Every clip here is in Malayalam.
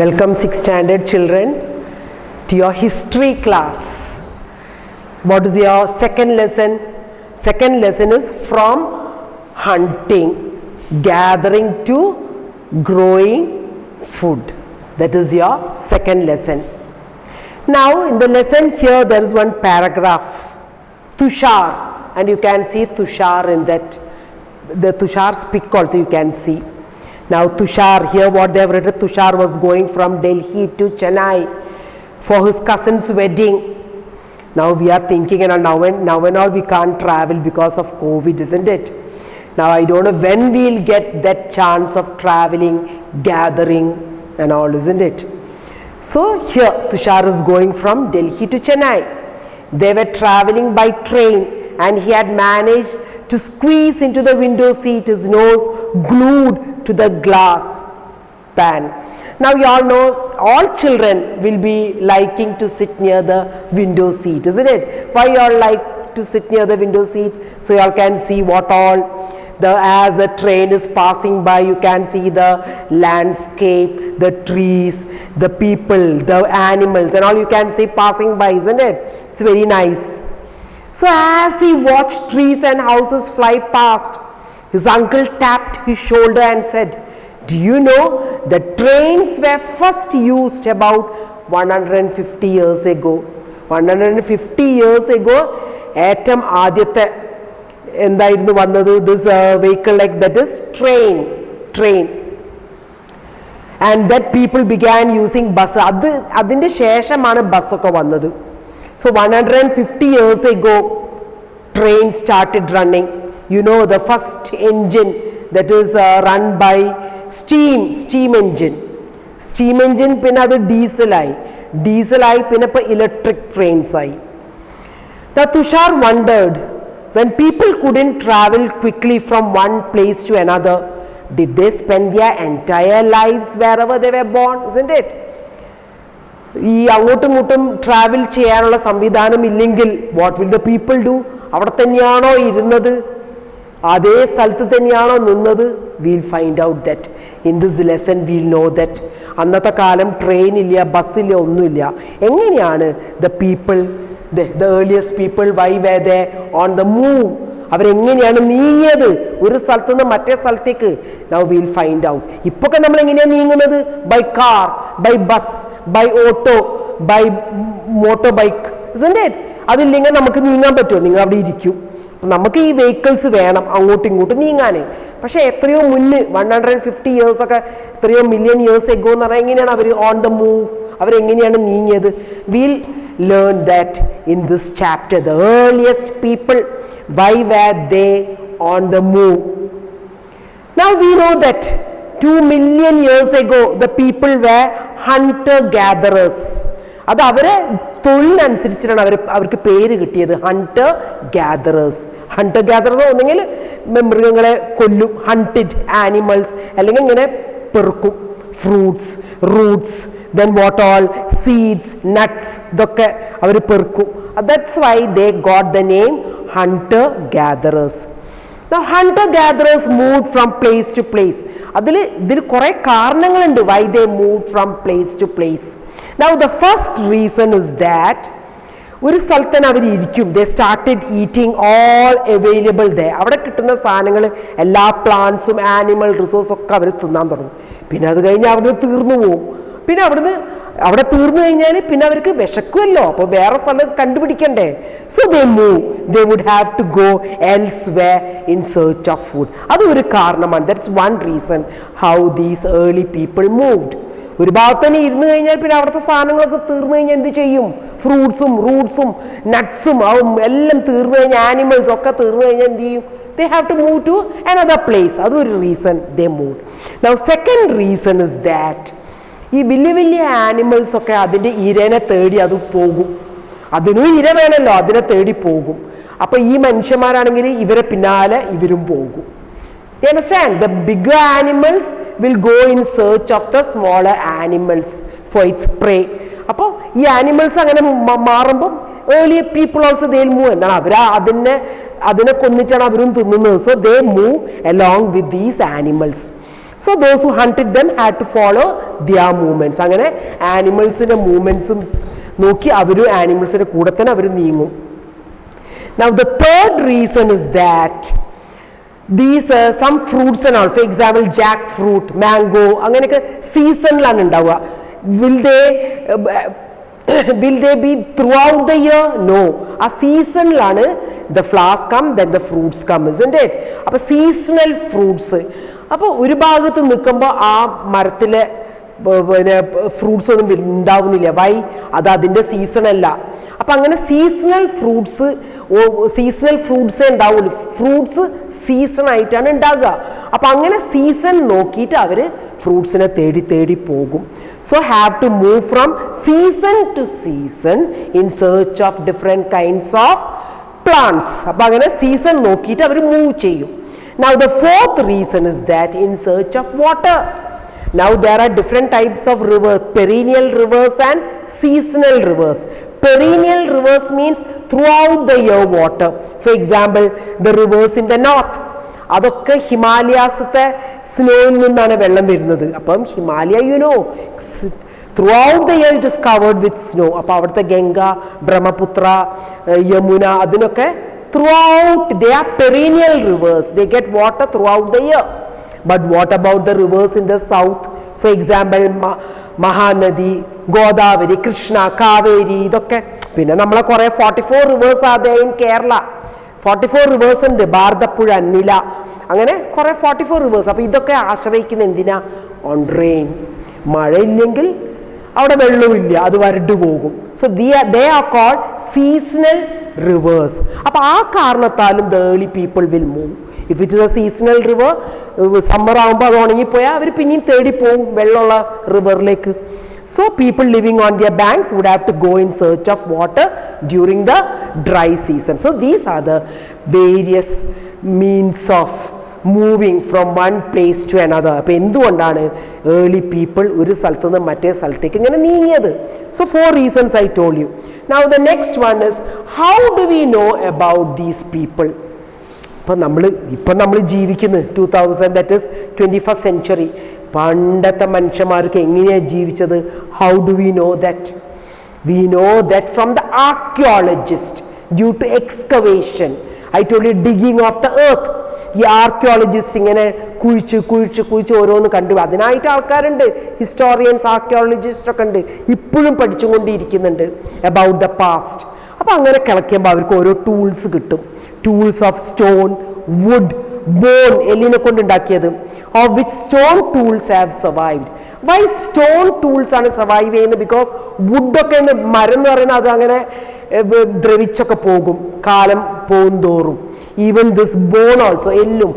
Welcome 6th standard children to your history class. What is your second lesson? Second lesson is from hunting, gathering to growing food. That is your second lesson. Now in the lesson here there is one paragraph, Tushar, and you can see Tushar in that, the Tushar's pic also you can see. Now Tushar, here what they have written, Tushar was going from Delhi to Chennai for his cousin's wedding. Now we are thinking, and now and all we can't travel because of COVID, isn't it? Now I don't know when we'll get that chance of traveling, gathering and all, isn't it? So here Tushar is going from Delhi to Chennai. They were traveling by train and he had managed to squeeze into the window seat, his nose glued to the glass pan. Now you all know all children will be liking to sit near the window seat, isn't it? Why you all like to sit near the window seat? So you all can see what all, as a train is passing by, you can see the landscape, the trees, the people, the animals and all you can see passing by, isn't it? It's very nice. So as he watched trees and houses fly past, his uncle tapped his shoulder and said, "Do you know the trains were first used about 150 years ago? 150 years ago, ഏറ്റവും ആദ്യത്തെ എന്തായിരുന്നു വന്നത്, this vehicle like that is train. And that people began using bus. അതിന്റെ ശേഷമാണ് ബസ്സൊക്കെ വന്നത്. So 150 years ago, train started running. You know, the first engine that is run by steam engine. Steam engine പിന്നെ അത് diesel-ആയി പിന്നെ ഇപ്പോൾ electric trains-ആയി. Now Tushar wondered, when people couldn't travel quickly from one place to another, did they spend their entire lives wherever they were born, isn't it? ഈ അങ്ങോട്ടും ഇങ്ങോട്ടും ട്രാവൽ ചെയ്യാനുള്ള സംവിധാനം ഇല്ലെങ്കിൽ what will the people do? അവിടെ തന്നെയാണോ ഇരുന്നത്, അതേ സ്ഥലത്ത് തന്നെയാണോ നിന്നത്? Will find out that in this lesson. Will know that അന്നത്തെ കാലം ട്രെയിൻ ഇല്ല, ബസ്സില്ല, ഒന്നുമില്ല. എങ്ങനെയാണ് the people, the earliest people, why were they on the move? അവരെങ്ങനെയാണ് നീങ്ങിയത് ഒരു സ്ഥലത്ത് നിന്ന് മറ്റേ സ്ഥലത്തേക്ക്? Now will find out. ഇപ്പൊക്കെ നമ്മൾ എങ്ങനെയാണ് നീങ്ങുന്നത്? By car, by bus, by auto, by motor bike, isn't it? അതില്ലെങ്കിൽ നമുക്ക് നീങ്ങാൻ പറ്റുമോ? നിങ്ങൾ അവിടെ ഇരിക്കും. നമുക്ക് ഈ വെഹിക്കിൾസ് വേണം അങ്ങോട്ടും ഇങ്ങോട്ടും നീങ്ങാൻ. പക്ഷെ എത്രയോ മുന്നേ 150 years ഒക്കെ, എത്രയോ മില്യൺ ഇയേഴ്സ് എഗോ എന്ന് പറഞ്ഞാൽ എങ്ങനെയാണ് അവർ ഓൺ ദ മൂവ്, അവരെങ്ങനെയാണ് നീങ്ങിയത്? Will learn that in this chapter. The earliest people, why were they on the move? Now we know that 2 million years ago the people were hunter gatherers. അത് അവരെ തൊഴിലനുസരിച്ചിട്ടാണ് അവർക്ക് പേര് കിട്ടിയത്, ഹണ്ടർ ഗ്യാദറേഴ്സ്. ഹണ്ടർ ഗ്യാദറേഴ്സ് ഒന്നെങ്കിൽ മൃഗങ്ങളെ കൊല്ലും, ഹണ്ടഡ് ആനിമൽസ്, അല്ലെങ്കിൽ ഇങ്ങനെ പെറുക്കും, fruits, roots, then what all, seeds, nuts, ഇതൊക്കെ അവർ പെറുക്കും. That's why they got the name hunter gatherers. Now hunter gatherers moved from place to place. ഇതിൽ കുറെ കാരണങ്ങളുണ്ട് why they moved from place to place. Now the first reason is that ഒരു സ്ഥലത്ത് തന്നെ അവർ ഇരിക്കും. They started eating all available there. അവിടെ കിട്ടുന്ന സാധനങ്ങൾ, എല്ലാ പ്ലാന്റ്സും ആനിമൽ റിസോഴ്സും ഒക്കെ അവർ തിന്നാൻ തുടങ്ങും. പിന്നെ അത് കഴിഞ്ഞ് അവിടുന്ന് തീർന്നു പോകും. പിന്നെ അവിടെ തീർന്നു കഴിഞ്ഞാൽ പിന്നെ അവർക്ക് വിശക്കുമല്ലോ, അപ്പോൾ വേറെ സ്ഥലം കണ്ടുപിടിക്കണ്ടേ. So they move, they would have to go elsewhere in search of food. അതൊരു കാരണമാണ്. That's one reason how these early people moved. ഒരു ഭാഗത്ത് തന്നെ ഇരുന്ന് കഴിഞ്ഞാൽ പിന്നെ അവിടുത്തെ സാധനങ്ങളൊക്കെ തീർന്നു കഴിഞ്ഞാൽ എന്ത് ചെയ്യും? ഫ്രൂട്ട്സും റൂട്ട്സും നട്ട്സും എല്ലാം തീർന്നു കഴിഞ്ഞാൽ, ആനിമൽസ് ഒക്കെ തീർന്നു കഴിഞ്ഞാൽ എന്ത് ചെയ്യും? They have to move to another place. അതൊരു reason they moved. Now second reason is that ഈ വലിയ വലിയ ആനിമൽസ് ഒക്കെ അതിൻ്റെ ഇരനെ തേടി അത് പോകും. അതിനും ഇര വേണമല്ലോ, അതിനെ തേടി പോകും. അപ്പോൾ ഈ മനുഷ്യന്മാരാണെങ്കിൽ ഇവരെ പിന്നാലെ ഇവരും പോകും. You understand? The bigger animals will go in search of the smaller animals for its prey. അപ്പോൾ ഈ ആനിമൽസ് അങ്ങനെ മാറുമ്പം earlier people also they will move. എന്നാൽ അവർ അതിനെ കൊന്നിട്ടാണ് അവരും തിന്നുന്നത്. So they move along with these animals. So those who hunted them had to follow their movements. അങ്ങനെ ആനിമൽസിൻ്റെ മൂവ്മെൻറ്റ്സും നോക്കി അവരും ആനിമൽസിൻ്റെ കൂടെ തന്നെ അവർ നീങ്ങും. Now the third reason is that these some fruits and all, for example jackfruit, mango, അങ്ങനെയൊക്കെ സീസണിലാണ് ഉണ്ടാവുക. Will they be throughout the year? No. ആ സീസണിലാണ് the flowers come, then the fruits come, isn't it? അപ്പോൾ സീസണൽ ഫ്രൂട്ട്സ്. അപ്പോൾ ഒരു ഭാഗത്ത് നിൽക്കുമ്പോൾ ആ മരത്തിലെ പിന്നെ ഫ്രൂട്ട്സ് ഒന്നും ഉണ്ടാവുന്നില്ല. വൈ? അത് അതിൻ്റെ സീസണല്ല. അപ്പം അങ്ങനെ സീസണൽ ഫ്രൂട്ട്സേ ഉണ്ടാവുള്ളൂ. ഫ്രൂട്ട്സ് സീസൺ ആയിട്ടാണ് ഉണ്ടാകുക. അപ്പം അങ്ങനെ സീസൺ നോക്കിയിട്ട് അവർ ഫ്രൂട്ട്സിനെ തേടി പോകും. So have to move from season to season in search of different kinds of plants. അപ്പം അങ്ങനെ സീസൺ നോക്കിയിട്ട് അവർ മൂവ് ചെയ്യും. Now the fourth reason is that in search of water. Now there are different types of rivers, perennial rivers and seasonal rivers. Perennial rivers means throughout the year water. For example, the rivers in the north. അതൊക്കെ ഹിമാലയാസത്തെ സ്നോയിൽ നിന്നാണ് വെള്ളം വരുന്നത്. അപ്പം Himalaya throughout the year it is covered with snow. അപ്പോൾ അവിടുത്തെ ഗംഗ, ബ്രഹ്മപുത്ര, യമുന അതിനൊക്കെ throughout, they are perennial rivers. They get water throughout the year. But what about the rivers in the south? For example, Mahanadi, Godavari, Krishna, Kaveri, ഇതൊക്കെ. പിന്നെ നമ്മളെ കുറേ 44 rivers are there in Kerala. 44 rivers ഉണ്ട്. ഭാരതപ്പുഴ, നില, അങ്ങനെ കുറേ 44 rivers. അപ്പോൾ ഇതൊക്കെ ആശ്രയിക്കുന്ന എന്തിനാ? On rain. മഴയില്ലെങ്കിൽ അവിടെ വെള്ളമില്ല, അത് വരണ്ടു പോകും. So they are called seasonal rivers. അപ്പോൾ ആ കാരണത്താലും the early people will move. If it is a seasonal river, summer ആകുമ്പോൾ അത് ഉണങ്ങിപ്പോയാൽ അവർ പിന്നെയും തേടി പോകും വെള്ളമുള്ള റിവറിലേക്ക്. So people living on their banks would have to go in search of water during the dry season. So these are the various means of moving from one place to another. അപ്പോൾ എന്തുകൊണ്ടാണ് ഏർലി പീപ്പിൾ ഒരു സ്ഥലത്ത് നിന്ന് മറ്റേ സ്ഥലത്തേക്ക് ഇങ്ങനെ നീങ്ങിയത്? So 4 reasons I told you. Now the next one is, how do we know about these people? ഇപ്പം നമ്മൾ ജീവിക്കുന്നത് 2000, that is 21st century. പണ്ടത്തെ മനുഷ്യന്മാർക്ക് എങ്ങനെയാണ് ജീവിച്ചത്? How do we know that? We know that from the archaeologist, due to excavation. I told you digging of the earth. ഈ ആർക്കിയോളജിസ്റ്റ് ഇങ്ങനെ കുഴിച്ച് ഓരോന്ന് കണ്ടു. അതിനായിട്ട് ആൾക്കാരുണ്ട്, ഹിസ്റ്റോറിയൻസ്, ആർക്കിയോളജിസ്റ്റ് ഒക്കെ ഉണ്ട്, ഇപ്പോഴും പഠിച്ചുകൊണ്ടിരിക്കുന്നുണ്ട് അബൌട്ട് ദ പാസ്റ്റ്. അപ്പോൾ അങ്ങനെ കിളയ്ക്കുമ്പോൾ അവർക്ക് ഓരോ ടൂൾസ് കിട്ടും. Tools of stone, wood, bone, എല്ലിനെ കൊണ്ടുണ്ടാക്കിയത്. Of which stone tools have survived. Why stone tools ആണ് സർവൈവ് ചെയ്യുന്നത്? ബിക്കോസ് വുഡൊക്കെ മരം എന്ന് പറയുന്നത് അത് അങ്ങനെ ദ്രവിച്ചൊക്കെ പോകും കാലം പോകുന്തോറും. ഈവൻ ദിസ് ബോൺ ഓൾസോ, എല്ലും.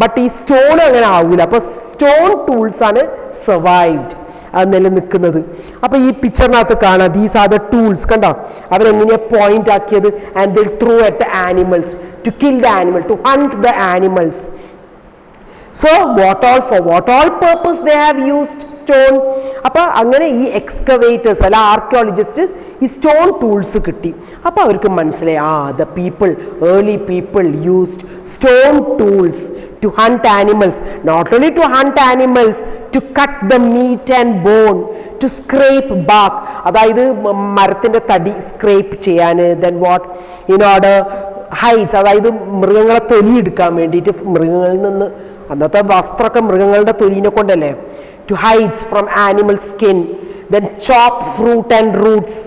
ബട്ട് ഈ സ്റ്റോൺ അങ്ങനെ ആവില്ല. അപ്പോൾ സ്റ്റോൺ ടൂൾസ് ആണ് സർവൈവ്ഡ്, അത് നിലനിൽക്കുന്നത്. അപ്പോൾ ഈ പിക്ചറിനകത്ത് കാണാം, ദീസ് ആർ ദ ടൂൾസ്. കണ്ടോ അവരെങ്ങനെയാണ് പോയിന്റ് ആക്കിയത്? And they threw at the animals to kill the animal, to hunt the animals. So for what all purpose they have used stone. അപ്പോൾ അങ്ങനെ ഈ എക്സ്കവേറ്റേഴ്സ് അല്ല ആർക്കിയോളജിസ്റ്റ് ഈ സ്റ്റോൺ ടൂൾസ് കിട്ടി. അപ്പോൾ അവർക്ക് മനസ്സിലായി, the people, early people used stone tools to hunt animals. Not only to hunt animals, to cut the meat and bone, to scrape bark. അതായത് മരത്തിൻ്റെ തടി സ്ക്രേപ്പ് ചെയ്യാൻ. then what? in order hides, അതായത് മൃഗങ്ങളെ തൊലിയെടുക്കാൻ വേണ്ടിയിട്ട്, മൃഗങ്ങളിൽ നിന്ന് അന്നത്തെ വസ്ത്രമൊക്കെ മൃഗങ്ങളുടെ തൊലിനെ കൊണ്ടല്ലേ. To hides from animal skin, then chop fruit and roots.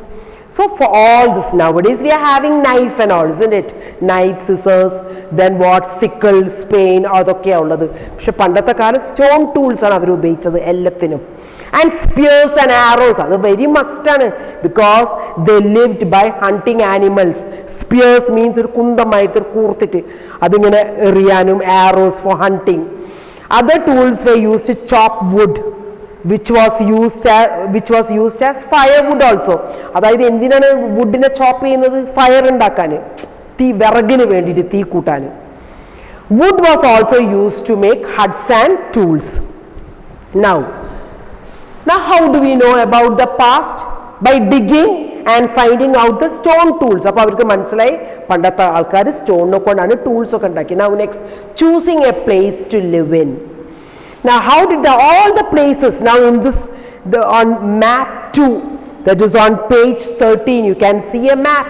So for all this, nowadays we are having knife and all, isn't it? Knife, scissors, then what? Sickle, spade, അതൊക്കെയാണ് ഉള്ളത്. പക്ഷെ പണ്ടത്തെ കാലം സ്റ്റോൺ ടൂൾസ് ആണ് അവർ ഉപയോഗിച്ചത് എല്ലാത്തിനും. ആൻഡ് സ്പിയേഴ്സ് ആൻഡ് ആരോസ്, അത് വെരി മസ്റ്റാണ്. Because they lived by hunting animals. Spears means ഒരു കുന്തമായിട്ട് ഒരു കൂർത്തിട്ട് അതിങ്ങനെ എറിയാനും, arrows for hunting. Other tools were used to chop wood, which was used as firewood also. അതായത് എന്തിനാണ് വുഡിനെ ചോപ്പ് ചെയ്യുന്നത്? ഫയർ ഉണ്ടാക്കാൻ, വിറകിന് വേണ്ടിയിട്ട്, തീ കൂട്ടാൻ. Wood was also used to make huts and tools. Now how do we know about the past? By digging and finding out the stone tools. അപ്പോൾ അവർക്ക് മനസ്സിലായി പണ്ടത്തെ ആൾക്കാർ സ്റ്റോണിനെ കൊണ്ടാണ് ടൂൾസ് ഒക്കെ ഉണ്ടാക്കി. Now next, choosing a place to live in. Now how did all the places, now in this, on map 2, that is on page 13, you can see a map,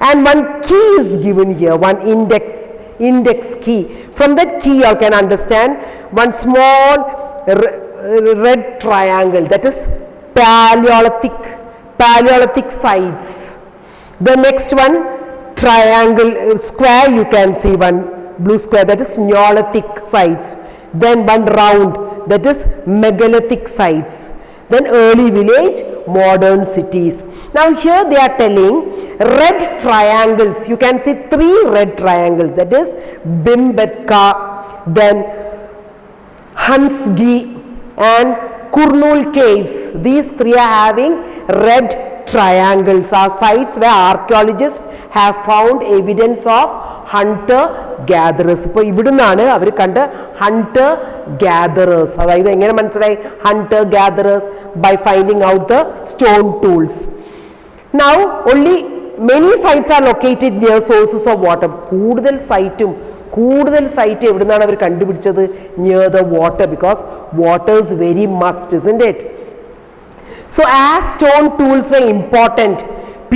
and one key is given here, one index key. From that key you can understand one small red triangle, that is Paleolithic sites. The next one, triangle, square, you can see one blue square, that is Neolithic sites. Then one round, that is megalithic sites. Then early village, modern cities. Now here they are telling red triangles. You can see 3 red triangles, that is Bhimbetka, then Hansgi and Kurnool caves. These 3 are having red triangles, are sites where archaeologists have found evidence of hunter gatherers. ഇപ്പോൾ ഇവിടുന്നാണ് അവർ കണ്ട hunter gatherers. അതായത് എങ്ങനെ മനസ്സിലായി hunter gatherers? By finding out the stone tools. Now only many sites are located near sources of water. കൂടുതൽ സൈറ്റ് എവിടുന്നാണ് അവർ കണ്ടുപിടിച്ചത്? Near the water, because water is very must, isn't it? So as stone tools were important,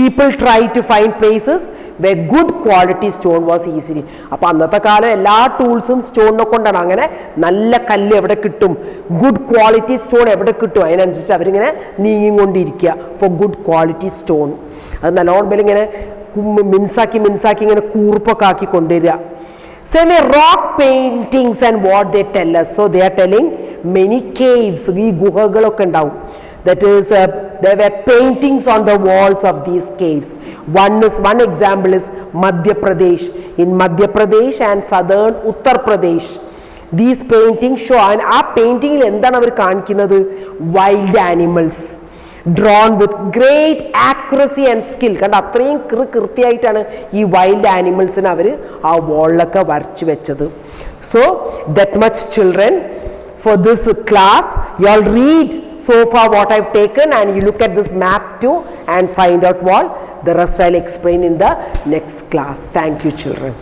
people tried to find places where good quality stone was easily. അപ്പോൾ അന്നത്തെ കാലം എല്ലാ ടൂൾസും സ്റ്റോണിനെ കൊണ്ടാണ്. അങ്ങനെ നല്ല കല്ല് എവിടെ കിട്ടും, ഗുഡ് ക്വാളിറ്റി സ്റ്റോൺ എവിടെ കിട്ടും, അതിനനുസരിച്ച് അവരിങ്ങനെ നീങ്ങിക്കൊണ്ടിരിക്കുക ഫോർ ഗുഡ് ക്വാളിറ്റി സ്റ്റോൺ. അത് നല്ലോണം ഇങ്ങനെ മിൻസാക്കി ഇങ്ങനെ കൂർപ്പൊക്കെ ആക്കി കൊണ്ടുവരിക. So rock paintings and what they tell us. So they are telling many caves, ഈ ഗുഹകളൊക്കെ ഉണ്ടാവും. That is, there were paintings on the walls of these caves. One example is Madhya Pradesh. In Madhya Pradesh and southern Uttar Pradesh, these paintings show, and ആ painting എന്താണ് അവർ കാണിക്കുന്നത്? Wild animals drawn with great accuracy and skill. കണ്ട അത്രയും കൃത്യമായിട്ടാണ് ഈ വൈൽഡ് ആനിമൽസിനെ അവർ ആ വാളിലൊക്കെ വരച്ചു വെച്ചത്. So that much children for this class. You all read so far what I've taken, and you look at this map too and find out what the rest I'll explain in the next class. Thank you, children.